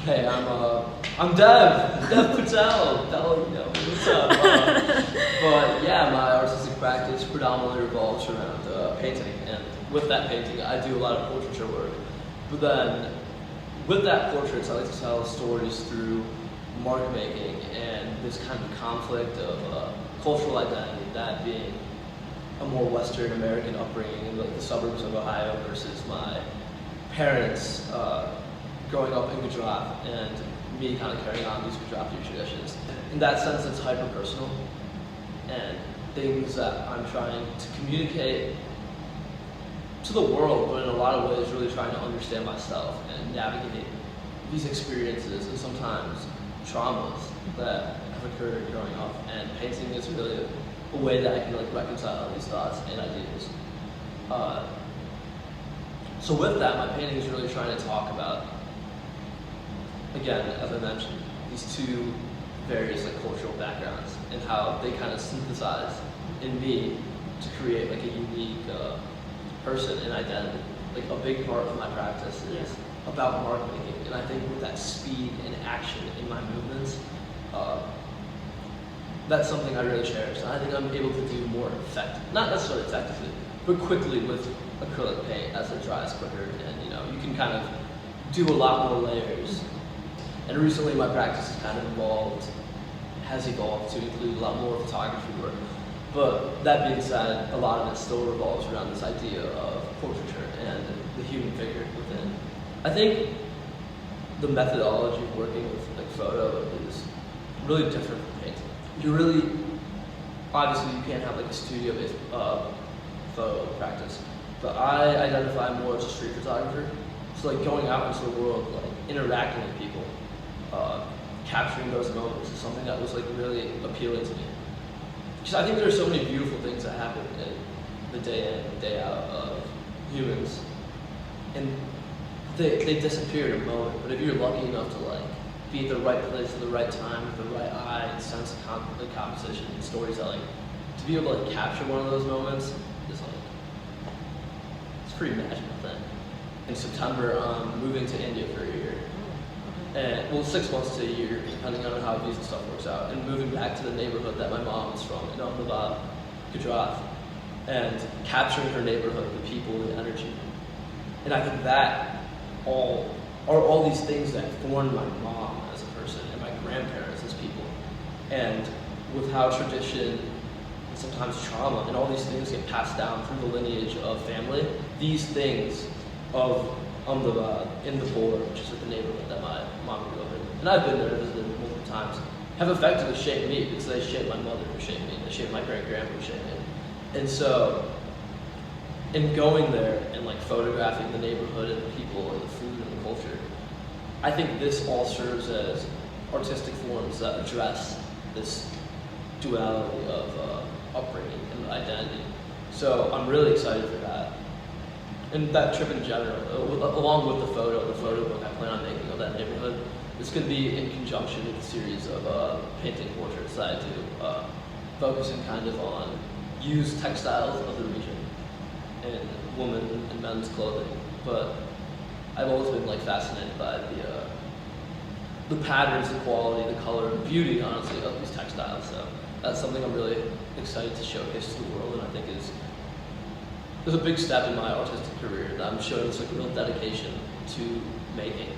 Hey, I'm Dev Patel. What's up? But yeah, my artistic practice predominantly revolves around painting, and with that painting, I do a lot of portraiture work. But then, with that portraits, I like to tell stories through mark making and this kind of conflict of cultural identity, that being a more Western American upbringing in like the suburbs of Ohio versus my parents growing up in Gujarat and me kind of carrying on these Gujarati traditions. In that sense, it's hyper personal and things that I'm trying to communicate to the world, but in a lot of ways really trying to understand myself and navigate these experiences and sometimes traumas that have occurred growing up. And painting is really a way that I can like reconcile these thoughts and ideas. So with that, my painting is really trying to talk about, again, as I mentioned, these two various like cultural backgrounds and how they kind of synthesize in me to create like a unique person and identity. Like a big part of my practice is about mark making, and I think with that speed and action in my movements, that's something I really cherish. And I think I'm able to do more not necessarily effectively, but quickly with acrylic paint as it dries quicker, and you can kind of do a lot more layers. And recently my practice has evolved to include a lot more photography work. But that being said, a lot of it still revolves around this idea of portraiture and the human figure within. I think the methodology of working with like photo is really different from painting. Obviously you can't have like a studio-based photo practice, but I identify more as a street photographer. So like going out into the world, like interacting with people, capturing those moments is something that was like really appealing to me. Because I think there are so many beautiful things that happen in the day in and day out of humans, and they disappear in a moment. But if you're lucky enough to like be at the right place at the right time with the right eye and sense of composition and storytelling, to be able to like capture one of those moments is like, it's a pretty magical thing. In September, I'm moving to India for a year. And, well, 6 months to a year, depending on how visa stuff works out, and moving back to the neighborhood that my mom is from in Ahmedabad, Gujarat, and capturing her neighborhood, the people, the energy. And I think that are all these things that formed my mom as a person and my grandparents as people. And with how tradition and sometimes trauma and all these things get passed down through the lineage of family, these things of Ahmedabad, Indapur, which is like the neighborhood that my mom grew up in, and I've been there, visited multiple times, have effectively shaped me because they shaped my mother who shaped me, they shaped my great-grandma who shaped me. And so, in going there and like photographing the neighborhood and the people and the food and the culture, I think this all serves as artistic forms that address this duality of upbringing and identity. So I'm really excited for that. And that trip in general, along with the photo book I plan on making of that neighborhood, it's going to be in conjunction with a series of painting portraits that I do, focusing kind of on used textiles of the region and women and men's clothing. But I've always been like fascinated by the patterns, the quality, the color, the beauty, honestly, of these textiles. So that's something I'm really excited to showcase to the world, and I think is a big step in my artistic career that I'm showing this like real dedication to making.